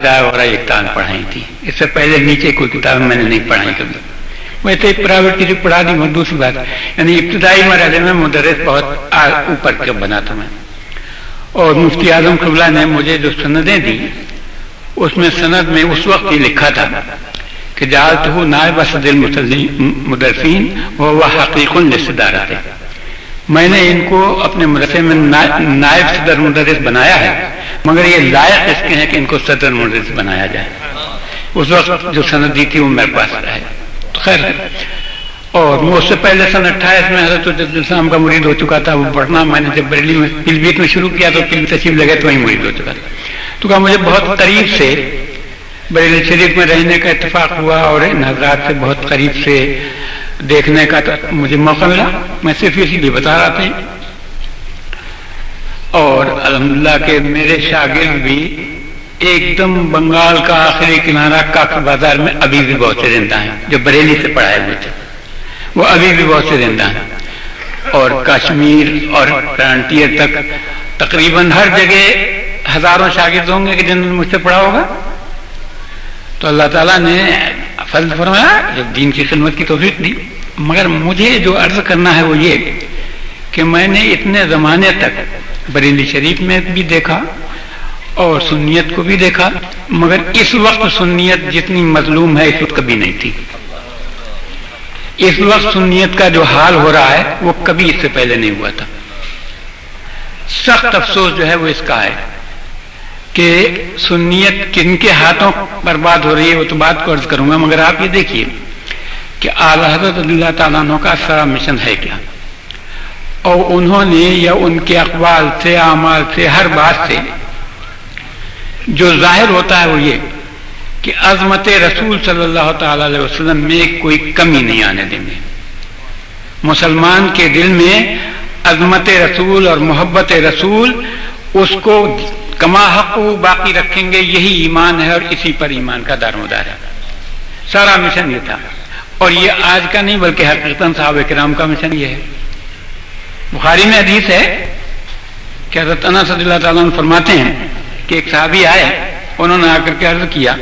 اور ایک کتاب پڑھائی تھی. اس سے پہلے نیچے کوئی کتاب میں نے نہیں پڑھائی کبھی. ویسے پرائیویٹ کی پڑھا دی وہ دوسری بات. یعنی ابتدائی مرحلے میں مدرس بہت اوپر کا بنا تھا میں. اور مفتی اعظم قبلہ نے مجھے جو سندیں دی اس میں سند میں اس وقت یہ لکھا تھا کہ جعلتہ نائب صدر المدرسین وهو حقیق للصدارت. میں نے ان کو اپنے مدرسے میں نائب صدر مدرس بنایا ہے مگر یہ لائق اس کے ہیں کہ ان کو صدر مدرس بنایا جائے. اس وقت جو سند دی تھی وہ میرے پاس ہے. خیر اور اس سے پہلے سن 28 میں حضرت جد السلام کا مرید ہو چکا تھا. وہ پڑھنا میں نے جب بریلی میں پیلیبھیت میں شروع کیا تو پیلی تشریف لگے تو وہیں مرید ہو چکا تھا. تو کہا مجھے بہت قریب سے بریلی شریف میں رہنے کا اتفاق ہوا اور ان حضرات سے بہت قریب سے دیکھنے کا مجھے موقع ملا. میں صرف اسی لیے بتا رہا تھا. اور الحمدللہ کہ میرے شاگرد بھی ایک دم بنگال کا آخری کنارہ کاک بازار میں ابھی بھی بہت سے زندہ ہیں جو بریلی سے پڑھائے ہوئے تھے. وہ ابھی بھی بہت سے زندہ ہیں. اور کشمیر اور فرنٹیئر تک تقریباً ہر جگہ ہزاروں شاگرد ہوں گے کہ جنہوں نے مجھ سے پڑھا ہوگا. تو اللہ تعالیٰ نے فضل فرمایا جو دین کی خدمت کی توفیق دی. مگر مجھے جو عرض کرنا ہے وہ یہ کہ میں نے اتنے زمانے تک بریلی شریف میں بھی دیکھا اور سنیت کو بھی دیکھا مگر اس وقت سنیت جتنی مظلوم ہے اس وقت کبھی نہیں تھی. اس وقت سنیت کا جو حال ہو رہا ہے وہ کبھی اس سے پہلے نہیں ہوا تھا. سخت افسوس جو ہے وہ اس کا ہے کہ سنیت کن کے ہاتھوں برباد ہو رہی ہے وہ تو بات کو عرض کروں گا. مگر آپ یہ دیکھیے کہ اعلیٰ حضرت اللہ تعالیٰ عنہ کا سارا مشن ہے کیا. اور انہوں نے یا ان کے اقوال سے اعمال سے ہر بات سے جو ظاہر ہوتا ہے وہ یہ کہ عظمت رسول صلی اللہ تعالی علیہ وسلم میں کوئی کمی نہیں آنے دیں گے. مسلمان کے دل میں عظمت رسول اور محبت رسول اس کو کما حق باقی رکھیں گے. یہی ایمان ہے اور اسی پر ایمان کا دارومدار ہے. سارا مشن یہ تھا اور یہ آج کا نہیں بلکہ حقیقتاً صحابہ کرام کا مشن یہ ہے. بخاری میں حدیث ہے کہ حضرت انس رضی اللہ تعالیٰ عنہ فرماتے ہیں کہ ایک صحابی آئے, انہوں نے آ کر کے عرض کیا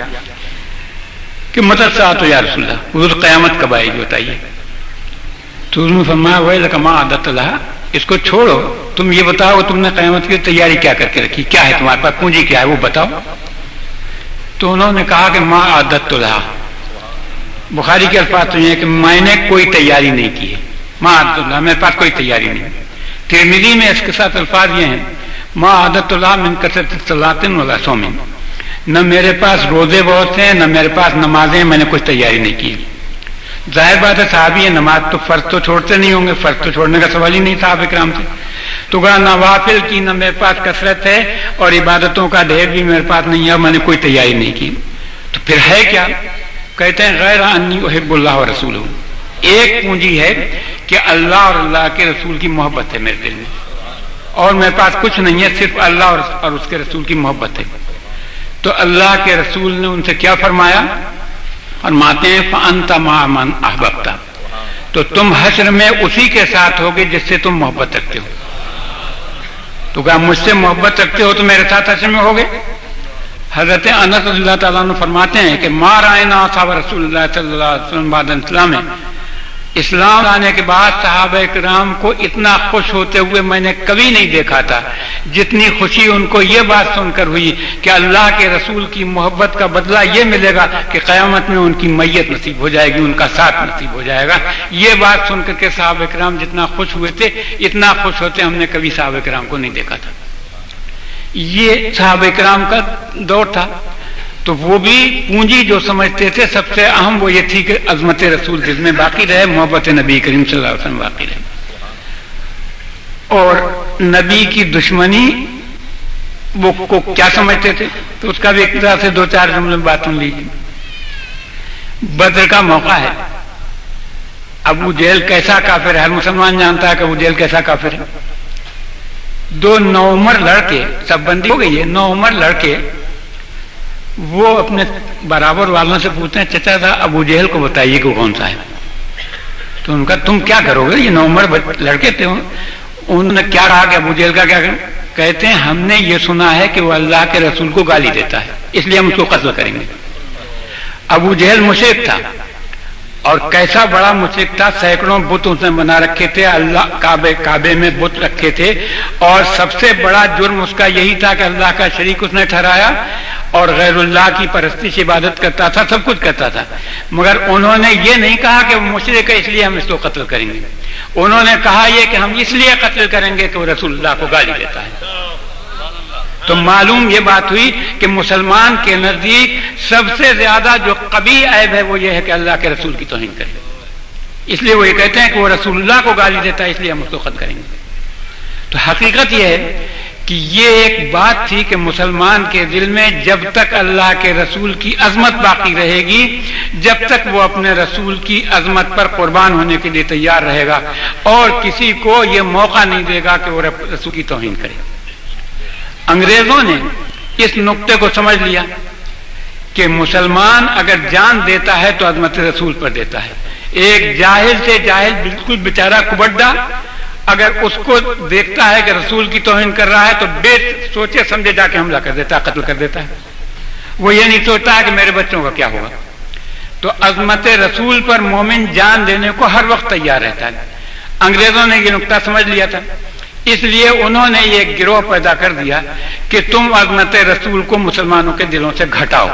کہ متی الساعۃ یا رسول اللہ, حضور قیامت کب آئے گی بتائیے. تو انہوں نے فرمایا ویلک ما اعددت لها, اس کو چھوڑو, تم یہ بتاؤ تم نے قیامت کی تیاری کیا کر کے رکھی, کیا ہے تمہارے پاس پونجی کیا ہے وہ بتاؤ. تو انہوں نے کہا کہ ما اعددت لها. بخاری کے الفاظ تو یہ ہے کہ میں نے کوئی تیاری نہیں کی ہے, ما اعددت لها, میرے پاس کوئی تیاری نہیں. ترمذی میں اس کے ساتھ الفاظ یہ ہیں ما اعددت لها من کثرۃ الصلاۃ ولا صوم, نہ میرے پاس روزے بہت ہیں نہ میرے پاس نمازیں, میں نے کچھ تیاری نہیں کی. ظاہر بات ہے صحابی ہے, نماز تو فرض تو چھوڑتے نہیں ہوں گے, فرض تو چھوڑنے کا سوال ہی نہیں صحابہ کرام سے. تو کہا نوافل کی نہ میرے پاس کثرت ہے اور عبادتوں کا ڈھیر بھی میرے پاس نہیں ہے, میں نے کوئی تیاری نہیں کی. تو پھر ہے کیا؟ کہتے ہیں غیر انی احب اللہ و رسولہ, ایک پونجی ہے کہ اللہ اور اللہ کے رسول کی محبت ہے میرے دل میں, اور میرے پاس کچھ نہیں ہے, صرف اللہ اور اس کے رسول کی محبت ہے. تو اللہ کے رسول نے ان سے کیا فرمایا؟ فرماتے ہیں فَأَنْتَ مَعَ مَنْ أَحْبَبْتَ, تو تم حشر میں اسی کے ساتھ ہوگے جس سے تم محبت رکھتے ہو. تو کہا مجھ سے محبت رکھتے ہو تو میرے ساتھ حشر میں ہوگے. حضرت انس رضی اللہ تعالیٰ عنہ فرماتے ہیں کہ ما رأینا اصحاب رسول اللہ صلی اللہ علیہ وسلم بعد اسلام, اسلام آنے کے بعد صحابہ کرام کو اتنا خوش ہوتے ہوئے میں نے کبھی نہیں دیکھا تھا جتنی خوشی ان کو یہ بات سن کر ہوئی کہ اللہ کے رسول کی محبت کا بدلہ یہ ملے گا کہ قیامت میں ان کی میت نصیب ہو جائے گی, ان کا ساتھ نصیب ہو جائے گا. یہ بات سن کر کے صحابہ کرام جتنا خوش ہوئے تھے اتنا خوش ہوتے ہم نے کبھی صحابہ کرام کو نہیں دیکھا تھا. یہ صحابہ کرام کا دور تھا. تو وہ بھی پونجی جو سمجھتے تھے سب سے اہم وہ یہ تھی کہ عظمت رسول دل میں باقی رہے, محبت نبی کریم صلی اللہ علیہ وسلم باقی رہے. اور نبی کی دشمنی وہ کو کیا سمجھتے تھے تو اس کا بھی ایک طرح سے دو چار جملے بات سن لیجیے. بدر کا موقع ہے, ابو جہل کیسا کافر ہے, ہر مسلمان جانتا ہے کہ ابو جہل کیسا کافر ہے. دو نوعمر لڑکے, سب بندی ہو گئی ہے, نوعمر لڑکے وہ اپنے برابر والوں سے پوچھتے ہیں چچا تھا ابو جہل کو بتائیے کہ کون سا ہے. تو ان کا تم کیا کرو گے, یہ نوعمر لڑکے تھے. انہوں نے کیا کہا کہ ابو جہل کا کیا کہتے ہیں ہم نے یہ سنا ہے کہ وہ اللہ کے رسول کو گالی دیتا ہے. اس لیے ہم اس کو قتل کریں گے۔ ابو جہل مشرک تھا، اور کیسا بڑا مشرک تھا، سینکڑوں بت اس نے بنا رکھے تھے، اللہ کعبے میں بت رکھے تھے، اور سب سے بڑا جرم اس کا یہی تھا کہ اللہ کا شریک اس نے ٹھہرایا اور غیر اللہ کی پرستش عبادت کرتا تھا، سب کچھ کرتا تھا۔ مگر انہوں نے یہ نہیں کہا کہ وہ مشرک ہے اس لیے ہم اس کو قتل کریں گے، انہوں نے کہا یہ کہ ہم اس لیے قتل کریں گے کہ وہ رسول اللہ کو گالی دیتا ہے۔ تو معلوم یہ بات ہوئی کہ مسلمان کے نزدیک سب سے زیادہ جو قبیح عیب ہے وہ یہ ہے کہ اللہ کے رسول کی توہین کرے، اس لیے وہ یہ کہتے ہیں کہ وہ رسول اللہ کو گالی دیتا ہے اس لیے ہم اس کو قتل کریں گے۔ تو حقیقت یہ ہے کہ یہ ایک بات تھی کہ مسلمان کے دل میں جب تک اللہ کے رسول کی عظمت باقی رہے گی، جب تک وہ اپنے رسول کی عظمت پر قربان ہونے کے لیے تیار رہے گا، اور کسی کو یہ موقع نہیں دے گا کہ وہ رسول کی توہین کرے۔ انگریزوں نے اس نقطے کو سمجھ لیا کہ مسلمان اگر جان دیتا ہے تو عظمت رسول پر دیتا ہے۔ ایک جاہل سے جاہل بالکل بیچارہ کبڈا اگر اس کو دیکھتا ہے کہ رسول کی توہین کر رہا ہے تو بے سوچے سمجھے جا کے حملہ کر دیتا ہے، قتل کر دیتا ہے۔ وہ یہ نہیں سوچتا ہے کہ میرے بچوں کا کیا ہوگا۔ تو عظمت رسول پر مومن جان دینے کو ہر وقت تیار رہتا ہے۔ انگریزوں نے یہ نقطہ سمجھ لیا تھا، اس لیے انہوں نے یہ گروہ پیدا کر دیا کہ تم عظمت رسول کو مسلمانوں کے دلوں سے گھٹاؤ۔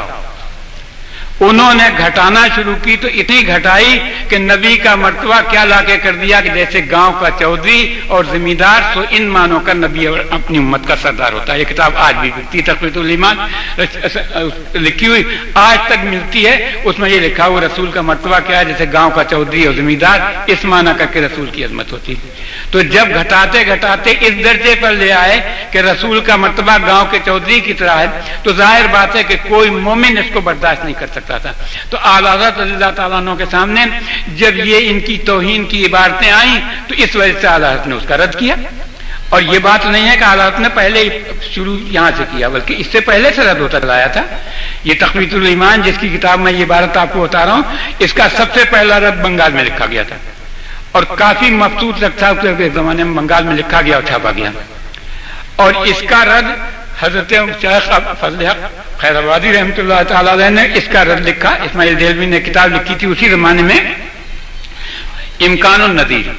انہوں نے گھٹانا شروع کی تو اتنی گھٹائی کہ نبی کا مرتبہ کیا لا کے کر دیا کہ جیسے گاؤں کا چودھری اور زمیندار سو ان مانوں کا نبی اور اپنی امت کا سردار ہوتا ہے۔ یہ کتاب آج بھی بکتی، تقویۃ الایمان لکھی ہوئی آج تک ملتی ہے، اس میں یہ لکھا ہوا رسول کا مرتبہ کیا ہے، جیسے گاؤں کا چودھری اور زمیندار، اس معنی کر کے رسول کی عظمت ہوتی ہے۔ تو جب گھٹاتے گھٹاتے اس درجے پر لے آئے کہ رسول کا مرتبہ گاؤں کے چودھری کی طرح ہے، تو ظاہر بات ہے کہ کوئی مومن اس کو برداشت نہیں کر سکتا تھا۔ تو اعلیٰ حضرت رضی اللہ تعالیٰ عنہ کے سامنے جب یہ ان کی توہین کی عبارتیں آئیں تو اس وجہ سے اعلیٰ حضرت نے اس کا رد کیا۔ اور یہ بات نہیں ہے کہ اعلیٰ حضرت نے پہلے شروع یہاں سے کیا، بلکہ اس سے پہلے سے رد ہوتا چلا آیا تھا۔ یہ تقویۃ الایمان جس کی کتاب میں یہ عبارت آپ کو بتا رہا ہوں، اس کا سب سے پہلا رد بنگال میں لکھا گیا تھا، اور کافی مخصوص رکھا اس زمانے میں بنگال میں لکھا گیا اور چھاپا گیا۔ اور اس کا رد حضرت شیخ فضل حق خیر آبادی رحمۃ اللہ تعالی علیہ نے اس کا رد لکھا۔ اسماعیل دہلوی نے کتاب لکھی تھی اسی زمانے میں، امکان النظیر،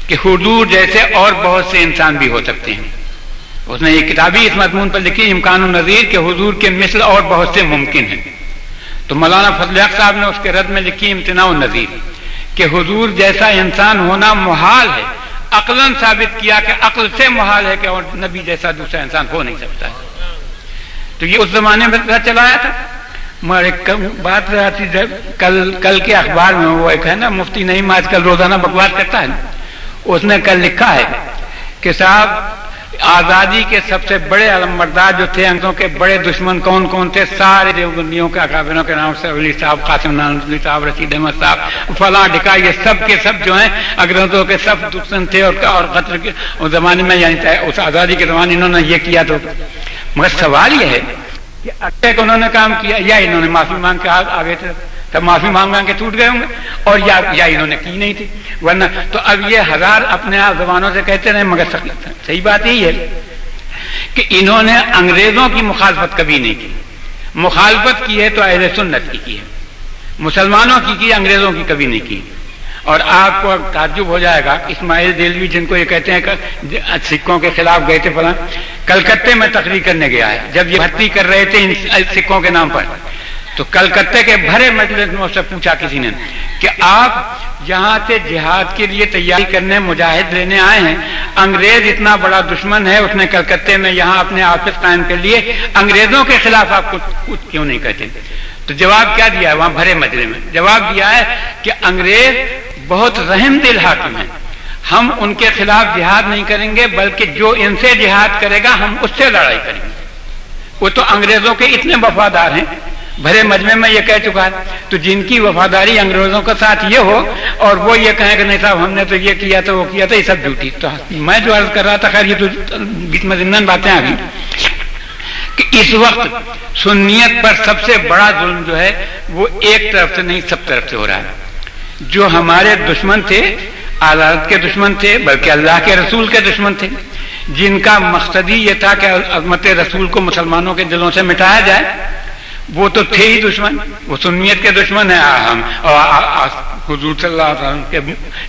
کہ حضور جیسے اور بہت سے انسان بھی ہو سکتے ہیں۔ اس نے یہ کتاب ہی اس مضمون پر لکھی، امکان النظیر، کہ حضور کے مثل اور بہت سے ممکن ہیں۔ تو مولانا فضل حق صاحب نے اس کے رد میں لکھی امتناع النظیر، کہ حضور جیسا انسان ہونا محال ہے، عقلاً ثابت کیا کہ عقل سے محال ہے کہ اور نبی جیسا دوسرا انسان ہو نہیں سکتا ہے۔ تو یہ اس زمانے میں چلا آیا تھا۔ مگر ایک بات آتی کل کے اخبار میں، وہ ایک ہے نا مفتی نعیم آج کل روزانہ بکواس کرتا ہے، اس نے کل لکھا ہے کہ صاحب آزادی کے سب سے بڑے علمبردار جو تھے، انگریزوں کے بڑے دشمن کون کون تھے، سارے دیوبندیوں کے اکابروں کے نام سے، علی صاحب، قاسم نانوتوی صاحب، رشید احمد صاحب، فلاں ڈکا، یہ سب کے سب جو ہیں انگریزوں کے سب دشمن تھے، اور قتل کے اس زمانے میں، یعنی اس آزادی کے زمانے انہوں نے یہ کیا۔ تو مگر سوال یہ ہے کہ اچھے کہ انہوں نے کام کیا، یا انہوں نے معافی مانگ کے آگے تھے، تب معافی مانگ مانگ کے ٹوٹ گئے ہوں گے، اور یا انہوں نے کی نہیں تھی، ورنہ تو اب یہ ہزار اپنے آپ زبانوں سے کہتے رہے، مگر صحیح بات یہی ہے کہ انہوں نے انگریزوں کی مخالفت کبھی نہیں کی۔ مخالفت کی ہے تو اہل سنت کی ہے، مسلمانوں کی انگریزوں کی کبھی نہیں کی۔ اور آپ کو تعجب ہو جائے گا، اسماعیل دہلوی جن کو یہ کہتے ہیں کہ سکھوں کے خلاف گئے تھے فلاں، کلکتے میں تقریر کرنے گیا ہے جب یہ بھرتی کر رہے تھے ان سکھوں کے نام پر، تو کلکتے کے بھرے مجلس میں اس سے پوچھا کسی نے کہ آپ یہاں سے جہاد کے لیے تیاری کرنے، مجاہد لینے آئے ہیں، انگریز اتنا بڑا دشمن ہے، اس نے کلکتے میں یہاں اپنے آفس قائم کر لیے، انگریزوں کے خلاف آپ کچھ کیوں نہیں کہتے؟ تو جواب کیا دیا ہے وہاں بھرے مجلس میں؟ جواب دیا ہے کہ انگریز بہت رحم دل حاکم ہیں، ہم ان کے خلاف جہاد نہیں کریں گے، بلکہ جو ان سے جہاد کرے گا ہم اس سے لڑائی کریں گے۔ وہ تو انگریزوں کے اتنے وفادار ہیں، بھرے مجمع میں یہ کہہ چکا ہے۔ تو جن کی وفاداری انگریزوں کے ساتھ یہ ہو اور وہ یہ کہیں کہ نہیں صاحب ہم نے تو یہ کیا تھا وہ کیا تھا، یہ سب جھوٹی۔ تو میں جو عرض کر رہا تھا، خیر یہ تو بیچ میں ضمن باتیں آ گئی کہ اس وقت سنیت پر سب سے بڑا ظلم جو ہے وہ ایک طرف سے نہیں سب طرف سے ہو رہا ہے۔ جو ہمارے دشمن تھے، آزاد کے دشمن تھے، بلکہ اللہ کے رسول کے دشمن تھے، جن کا مقصد ہی یہ تھا کہ عظمت رسول کو مسلمانوں کے دلوں سے مٹایا جائے، وہ تو تھے ہی دشمن، وہ سنیت کے دشمن ہیں، ہم حضور صلی اللہ علیہ وسلم کے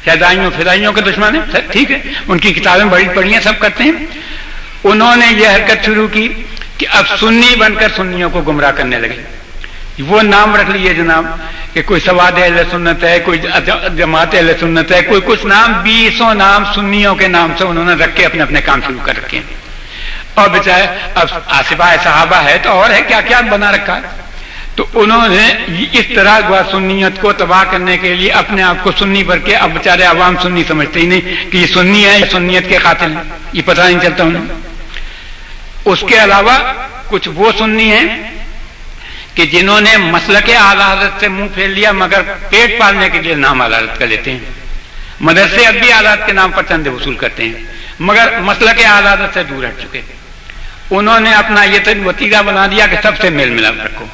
شہدائیوں فدائیوں کے دشمن ہیں، ٹھیک ہے، ان کی کتابیں بڑی پڑھی ہیں، سب کرتے ہیں۔ انہوں نے یہ حرکت شروع کی کہ اب سنی بن کر سنیوں کو گمراہ کرنے لگے۔ وہ نام رکھ لیے جناب کہ کوئی سواد اہل سنت ہے، کوئی جماعت اہل سنت ہے، کوئی کچھ نام، 20 نام سنیوں کے نام سے انہوں نے رکھ کے اپنے اپنے کام شروع کر رکھے ہیں۔ اور بچائے اب آصفہ صحابہ ہے تو اور ہے کیا کیا بنا رکھا ہے۔ تو انہوں نے اس طرح سنیت کو تباہ کرنے کے لیے اپنے آپ کو سنی پر کے، اب بیچارے عوام سنی سمجھتے ہی نہیں کہ یہ سنی ہے، یہ سنیت کے قاتل ہیں، یہ پتہ نہیں چلتا انہیں۔ اس کے علاوہ کچھ وہ سنی ہیں کہ جنہوں نے مسلک اعلی حضرت سے منہ پھیر لیا مگر پیٹ پالنے کے لیے نام اعلی حضرت کا لیتے ہیں۔ مدرسے اب بھی اعلی حضرت کے نام پر چندے وصول کرتے ہیں مگر مسلک اعلی حضرت سے دور ہٹ چکے۔ انہوں نے اپنا یہ وتیرہ بنا دیا کہ سب سے میل ملاپ رکھو،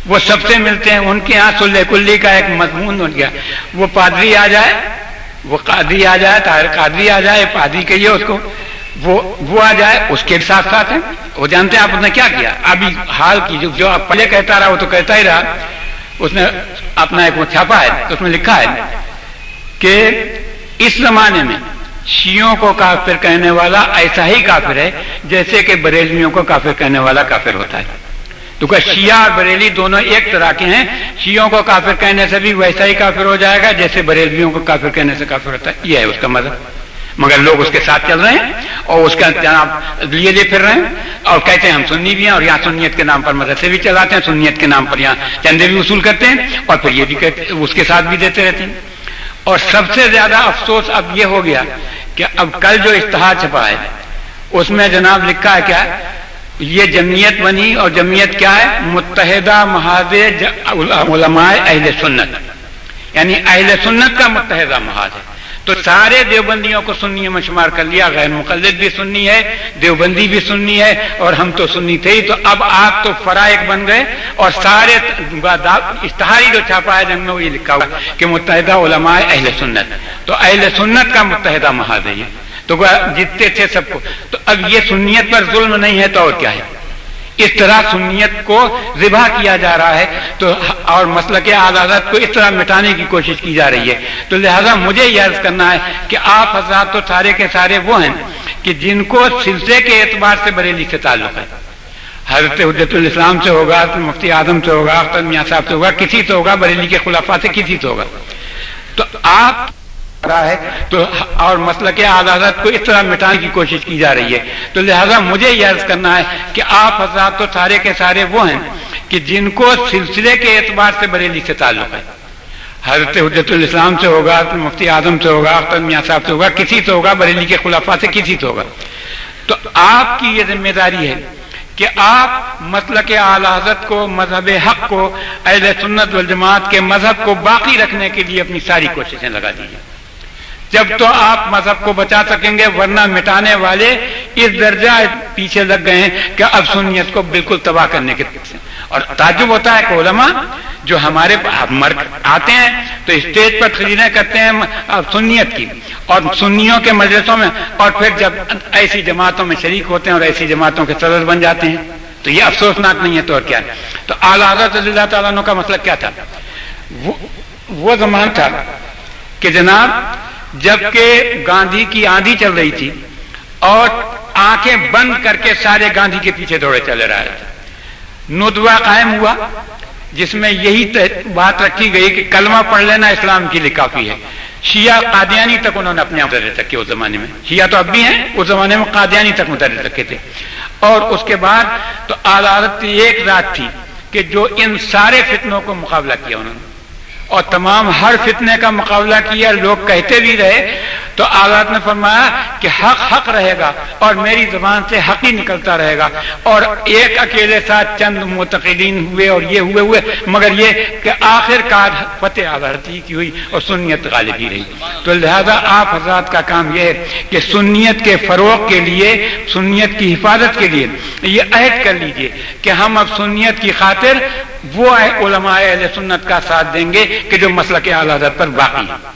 وہ سب سے ملتے ہیں۔ ان کے یہاں صلح کلی کا ایک مضمون ہو گیا، وہ پادری آ جائے، وہ قادری آ جائے، طاہر قادری آ جائے، پادری کہیے اس کو، وہ آ جائے، اس کے ساتھ ساتھ ہیں۔ وہ جانتے ہیں آپ نے کیا کیا ابھی حال کی، جو آپ پہلے کہتا رہا وہ تو کہتا ہی رہا۔ اس نے اپنا ایک وہ چھاپا ہے، اس میں لکھا ہے کہ اس زمانے میں شیعوں کو کافر کہنے والا ایسا ہی کافر ہے جیسے کہ بریلویوں کو کافر کہنے والا کافر ہوتا ہے۔ تو کہ شیعہ اور بریلی دونوں ایک طرح کے ہیں، شیعوں کو کافر کہنے سے بھی ویسا ہی کافر ہو جائے گا جیسے بریلویوں کو کافر کہنے سے کافر ہوتا ہے۔ یہ ہے اس کا مذہب، مگر لوگ اس کے ساتھ چل رہے ہیں اور اس کا جناب لیے پھر رہے ہیں اور کہتے ہیں ہم سنی بھی ہیں، اور یہاں سنیت کے نام پر مدرسے بھی چلاتے ہیں، سنیت کے نام پر یہاں چندے بھی وصول کرتے ہیں اور پھر یہ بھی کہتے اس کے ساتھ بھی دیتے رہتے ہیں۔ اور سب سے زیادہ افسوس اب یہ ہو گیا کہ اب کل جو اشتہار چھپا ہے اس میں جناب لکھا ہے کیا، یہ جمعیت بنی، اور جمعیت کیا ہے، متحدہ محاذ علماء اہل سنت، یعنی اہل سنت کا متحدہ محاذ ہے۔ تو سارے دیوبندیوں کو سنی میں شمار کر لیا، غیر مقلد بھی سنی ہے، دیوبندی بھی سنی ہے، اور ہم تو سنی تھے ہی۔ تو اب آپ تو فرائق بن گئے، اور سارے اشتہاری جو چھاپا ہے جنگ میں وہ یہ لکھا ہوا کہ متحدہ علماء اہل سنت، تو اہل سنت کا متحدہ محاذ ہے یہ۔ تو جتنے تھے سب کو، تو اب یہ سنیت پر ظلم نہیں ہے تو اور کیا ہے؟ اس طرح سنیت کو ذبح کیا جا رہا ہے تو اور مسلک اعلی حضرت کو اس طرح مٹانے کی کوشش کی جا رہی ہے۔ تو لہذا مجھے یہ عرض کرنا ہے کہ آپ حضرات تو سارے کے سارے وہ ہیں کہ جن کو سلسلے کے اعتبار سے بریلی سے تعلق ہے، حضرت حجت الاسلام سے ہوگا، مفتی اعظم سے ہوگا، اختر میاں صاحب سے ہوگا، کسی سے ہوگا، بریلی کے خلفاء سے کسی سے ہوگا، تو آپ ہے تو اور مسلک اعلی حضرت کو اس طرح مٹانے کی کوشش کی جا رہی ہے۔ تو لہذا مجھے یہ عرض کرنا ہے کہ آپ حضرات تو سارے کے سارے وہ ہیں کہ جن کو سلسلے کے اعتبار سے بریلی سے تعلق ہے، حضرت حجت الاسلام سے ہوگا، مفتی اعظم سے ہوگا، اختر میاں صاحب سے ہوگا، کسی سے ہوگا، بریلی کے خلفاء سے کسی سے ہوگا، تو آپ کی یہ ذمہ داری ہے کہ آپ مسلک اعلی حضرت کو، مذہب حق کو، اہل سنت والجماعت کے مذہب کو باقی رکھنے کے لیے اپنی ساری کوششیں لگا دیجیے، جب تو آپ مذہب کو بچا سکیں گے، ورنہ مٹانے والے اس درجہ پیچھے لگ گئے ہیں کہ اب سنیت کو بالکل تباہ کرنے کے پیچھے۔ اور تعجب ہوتا ہے کہ علماء جو ہمارے آتے ہیں تو اسٹیج پر تقریریں کرتے ہیں سنیت کی اور سنیوں کے مجلسوں میں، اور پھر جب ایسی جماعتوں میں شریک ہوتے ہیں اور ایسی جماعتوں کے صدر بن جاتے ہیں تو یہ افسوسناک نہیں ہے تو اور کیا ہے؟ تو اعلیٰ حضرت رضی اللہ تعالیٰ عنہ کا مسئلہ کیا تھا؟ وہ زمان تھا کہ جناب جبکہ گاندھی کی آندھی چل رہی تھی اور آنکھیں بند کر کے سارے گاندھی کے پیچھے دوڑے چلے رہے تھے، ندوہ قائم ہوا جس میں یہی بات رکھی گئی کہ کلمہ پڑھ لینا اسلام کے لیے کافی ہے۔ شیعہ قادیانی تک انہوں نے اپنے آپ مدرس رکھے اس زمانے میں، شیعہ تو اب بھی ہیں، اس زمانے میں قادیانی تک مدرس رکھے تھے۔ اور اس کے بعد تو اعلیٰ حضرت کی ایک ذات تھی کہ جو ان سارے فتنوں کو مقابلہ کیا انہوں نے، اور تمام ہر فتنے کا مقابلہ کیا، لوگ کہتے بھی رہے تو اعلیٰ نے فرمایا کہ حق حق رہے گا اور میری زبان سے حق ہی نکلتا رہے گا، اور ایک اکیلے ساتھ چند معتقدین ہوئے اور یہ ہوئے مگر یہ کہ آخر کار فتح اعلیٰ کی ہوئی اور سنیت غالب ہی رہی۔ تو لہذا آپ حضرات کا کام یہ ہے کہ سنیت کے فروغ کے لیے، سنیت کی حفاظت کے لیے یہ عہد کر لیجئے کہ ہم اب سنیت کی خاطر وہ علماء اہل سنت کا ساتھ دیں گے کہ جو مسلک اعلی حضرت پر باقی ہے۔